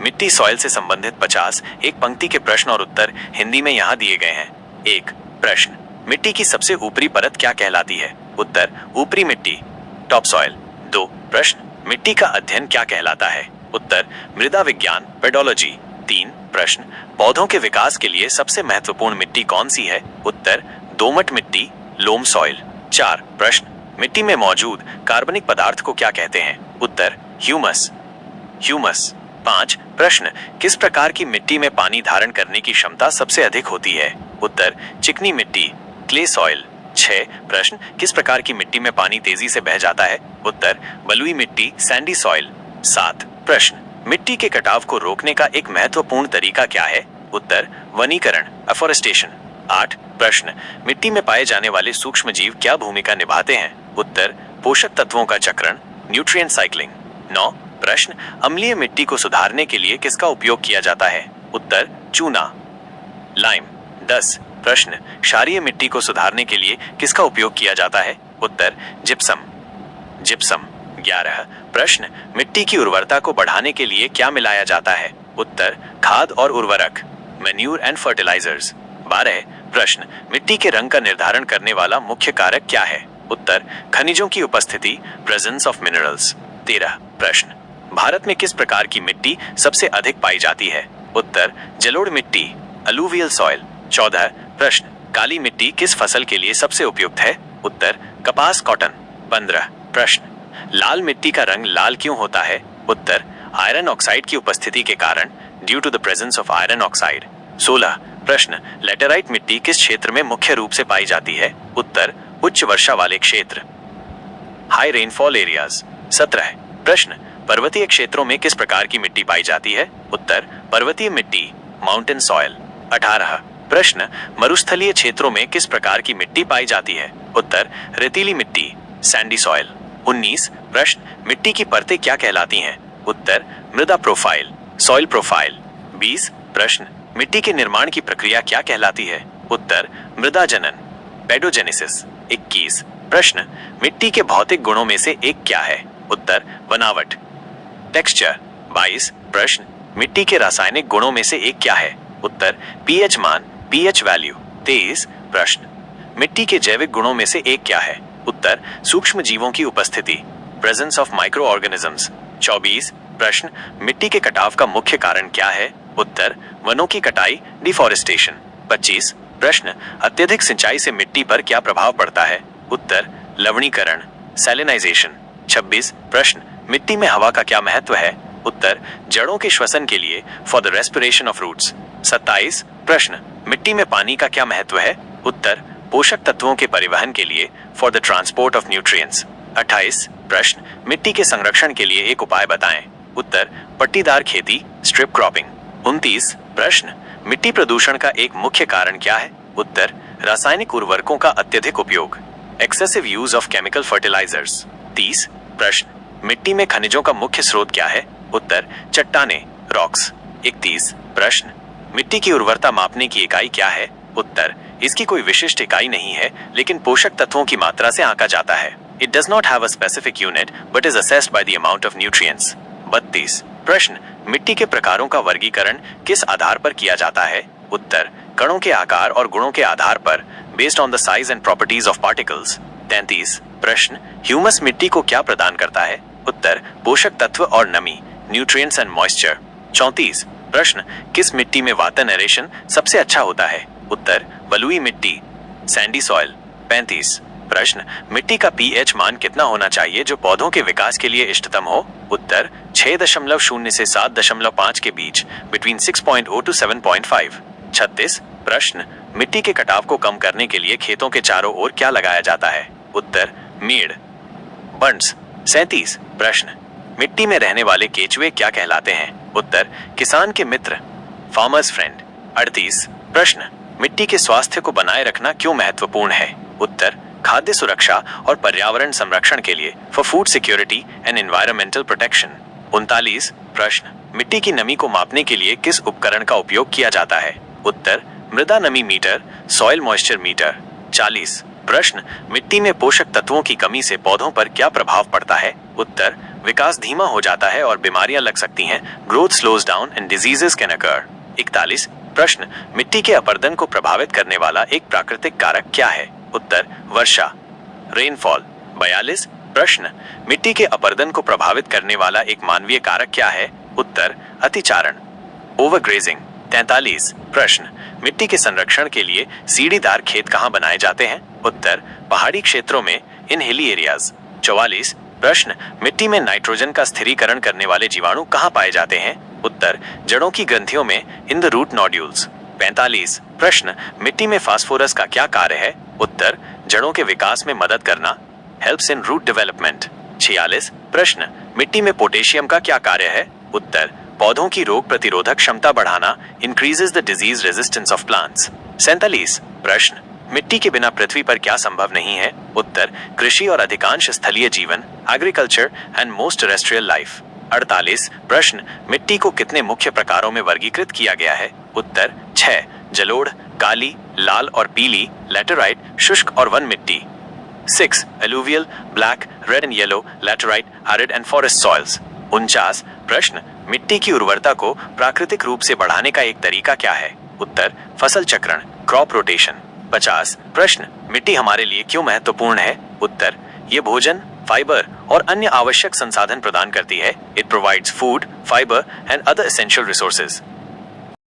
मिट्टी सॉइल से संबंधित 50 एक पंक्ति के प्रश्न और उत्तर हिंदी में यहाँ दिए गए हैं। एक प्रश्न, मिट्टी की सबसे ऊपरी परत क्या कहलाती है? उत्तर, ऊपरी मिट्टी, टॉप सॉइल। दो प्रश्न, मिट्टी का अध्ययन क्या कहलाता है? उत्तर, मृदा विज्ञान, पेडोलॉजी। तीन प्रश्न, पौधों के विकास के लिए सबसे महत्वपूर्ण मिट्टी कौन सी है? उत्तर, दोमट मिट्टी, लोम सॉइल। चार प्रश्न, मिट्टी में मौजूद कार्बनिक पदार्थ को क्या कहते हैं? उत्तर, ह्यूमस। पांच प्रश्न, किस प्रकार की मिट्टी में पानी धारण करने की क्षमता सबसे अधिक होती है? उत्तर, चिकनी मिट्टी, क्ले सॉइल। छह प्रश्न, किस प्रकार की मिट्टी में पानी तेजी से बह जाता है? उत्तर, बलुई मिट्टी, सैंडी सॉइल। सात प्रश्न, मिट्टी के कटाव को रोकने का एक महत्वपूर्ण तरीका क्या है? उत्तर, वनीकरण, अफॉरेस्टेशन। आठ प्रश्न, मिट्टी में पाए जाने वाले सूक्ष्म जीव क्या भूमिका निभाते हैं? उत्तर, पोषक तत्वों का चक्रण, न्यूट्रिएंट साइक्लिंग। नौ प्रश्न, अम्लीय मिट्टी को सुधारने के लिए किसका उपयोग किया जाता है? उत्तर, चूना, लाइम। 10 प्रश्न, क्षारीय मिट्टी को सुधारने के लिए किसका उपयोग किया जाता है? उत्तर, जिप्सम। 11 प्रश्न, मिट्टी की उर्वरता को बढ़ाने के लिए क्या मिलाया जाता है? उत्तर, खाद और उर्वरक, मैन्यूर एंड फर्टिलाइजर्स। 12 प्रश्न, मिट्टी के रंग का निर्धारण करने वाला मुख्य कारक क्या है? उत्तर, खनिजों की उपस्थिति, प्रेजेंस ऑफ मिनरल्स। 13 प्रश्न, भारत में किस प्रकार की मिट्टी सबसे अधिक पाई जाती है? उत्तर, जलोढ़ मिट्टी, अलूवियल सॉइल। 14 प्रश्न, काली मिट्टी किस फसल के लिए सबसे उपयुक्त है? उत्तर, कपास, कॉटन। 15 प्रश्न, लाल मिट्टी का रंग लाल क्यों होता है? उत्तर, आयरन ऑक्साइड की उपस्थिति के कारण, due to the presence of iron oxide. 16 प्रश्न, लेटेराइट मिट्टी किस क्षेत्र में मुख्य रूप से पाई जाती है? उत्तर, उच्च वर्षा वाले क्षेत्र, हाई रेनफॉल एरियाज। 17 प्रश्न, पर्वतीय क्षेत्रों में किस प्रकार की मिट्टी पाई जाती है? उत्तर, पर्वतीय मिट्टी, माउंटेन सॉइल। 18 प्रश्न, मरुस्थलीय क्षेत्रों में किस प्रकार की मिट्टी पाई जाती है? उत्तर, रेतीली मिट्टी, सैंडी सॉइल। 19 प्रश्न, मिट्टी की परतें क्या कहलाती हैं? उत्तर, मृदा प्रोफाइल, सॉइल प्रोफाइल। 20 प्रश्न, मिट्टी के निर्माण की प्रक्रिया क्या कहलाती है? उत्तर, मृदा जनन, पेडोजेनेसिस। 21 प्रश्न, मिट्टी के भौतिक गुणों में से एक क्या है? उत्तर, बनावट, टेक्सचर। 22 प्रश्न, मिट्टी के रासायनिक गुणों में से एक क्या है? उत्तर, पीएच मान, पीएच वैल्यू। 23 प्रश्न, मिट्टी के जैविक गुणों में से एक क्या है? उत्तर, सूक्ष्म जीवों की उपस्थिति, प्रेजेंस ऑफ माइक्रो ऑर्गेनिजम्स। 24 प्रश्न, मिट्टी के कटाव का मुख्य कारण क्या है? उत्तर, वनों की कटाई, डिफॉरेस्टेशन। 25 प्रश्न, अत्यधिक सिंचाई से मिट्टी पर क्या प्रभाव पड़ता है? उत्तर, लवणीकरण, सैलिनाइजेशन। 26 प्रश्न, मिट्टी में हवा का क्या महत्व है? उत्तर, जड़ों के श्वसन के लिए, for the respiration of roots. 27 प्रश्न, मिट्टी में पानी का क्या महत्व है? उत्तर, पोषक तत्वों के परिवहन के लिए, for the transport of nutrients. 28 प्रश्न, मिट्टी के संरक्षण के लिए एक उपाय बताएं। उत्तर, पट्टीदार खेती, स्ट्रिप क्रॉपिंग। 29 प्रश्न, मिट्टी प्रदूषण का एक मुख्य कारण क्या है? उत्तर, रासायनिक उर्वरकों का अत्यधिक उपयोग, excessive use of chemical fertilisers. 30 प्रश्न, मिट्टी में खनिजों का मुख्य स्रोत क्या है? उत्तर, चट्टाने, रॉक्स। 31 प्रश्न, मिट्टी की उर्वरता मापने की इकाई क्या है? उत्तर, इसकी कोई विशिष्ट इकाई नहीं है, लेकिन पोषक तत्वों की मात्रा से आंका जाता है। It does not have a specific unit, but is assessed by the amount of nutrients. 32 प्रश्न, मिट्टी के प्रकारों का वर्गीकरण किस आधार पर किया जाता है? उत्तर, कणों के आकार और गुणों के आधार पर, based on the size and properties of particles। 33 प्रश्न, ह्यूमस मिट्टी को क्या प्रदान करता है? उत्तर, पोषक तत्व और नमी, न्यूट्रिएंट्स एंड मॉइस्चर। 34 प्रश्न, किस मिट्टी में वातन एरेशन सबसे अच्छा होता है? उत्तर, बलुई मिट्टी, सैंडी सॉइल। 35 प्रश्न, मिट्टी का पीएच मान कितना होना चाहिए जो पौधों के विकास के लिए इष्टतम हो? उत्तर, 6.0 से 7.5 के बीच, बिटवीन 6.0 to 7.5। 36 प्रश्न, मिट्टी के कटाव को कम करने के लिए खेतों के चारों ओर क्या लगाया जाता है? उत्तर, मेड़, बंड्स। 37 प्रश्न, मिट्टी में रहने वाले केचुए क्या कहलाते हैं? उत्तर, किसान के मित्र, फार्मर्स फ्रेंड। 38 प्रश्न, मिट्टी के स्वास्थ्य को बनाए रखना क्यों महत्वपूर्ण है? उत्तर, खाद्य सुरक्षा और पर्यावरण संरक्षण के लिए, for food security and environmental protection. 39 प्रश्न, मिट्टी की नमी को मापने के लिए किस उपकरण का उपयोग किया जाता है? उत्तर, मृदा नमी मीटर, सॉइल मॉइस्चर मीटर। 40 प्रश्न, मिट्टी में पोषक तत्वों की कमी से पौधों पर क्या प्रभाव पड़ता है? उत्तर, विकास धीमा हो जाता है और बीमारियां लग सकती हैं। Growth slows down and diseases can occur. 41 प्रश्न, मिट्टी के अपरदन को प्रभावित करने वाला एक प्राकृतिक कारक क्या है? उत्तर, वर्षा, रेनफॉल। 42 प्रश्न, मिट्टी के अपरदन को प्रभावित करने वाला एक मानवीय कारक क्या है? उत्तर, अतिचारण, ओवरग्रेजिंग। 43 प्रश्न, मिट्टी के संरक्षण के लिए सीढ़ीदार खेत कहाँ बनाए जाते हैं? उत्तर, पहाड़ी क्षेत्रों में, इन हिली एरियाज। 44 प्रश्न, मिट्टी में नाइट्रोजन का स्थिरीकरण करने वाले जीवाणु कहाँ पाए जाते हैं? उत्तर, जड़ों की ग्रंथियों में, इन द रूट नोड्यूल्स। 45 प्रश्न, मिट्टी में फास्फोरस का क्या कार्य है? उत्तर, जड़ों के विकास में मदद करना, हेल्प्स इन रूट डेवलपमेंट। 46 प्रश्न, मिट्टी में पोटेशियम का क्या कार्य है? उत्तर, पौधों की रोग प्रतिरोधक क्षमता बढ़ाना, increases the disease resistance of plants. 47 प्रश्न, मिट्टी के बिना पृथ्वी पर क्या संभव नहीं है? उत्तर, कृषि और अधिकांश स्थलीय जीवन, agriculture and most terrestrial life. 48 प्रश्न, मिट्टी को कितने मुख्य प्रकारों में वर्गीकृत किया गया है? उत्तर, 6, जलोढ़, काली, लाल और पीली, लैटेराइट, शुष्क और वन मिट्टी। 6, alluvial, black, red and yellow, laterite, arid and forest soils. 49 प्रश्न, मिट्टी की उर्वरता को प्राकृतिक रूप से बढ़ाने का एक तरीका क्या है? उत्तर, फसल चक्रण, क्रॉप रोटेशन। 50 प्रश्न, मिट्टी हमारे लिए क्यों महत्वपूर्ण है? उत्तर, ये भोजन, फाइबर और अन्य आवश्यक संसाधन प्रदान करती है। It provides food, fibre and other essential resources.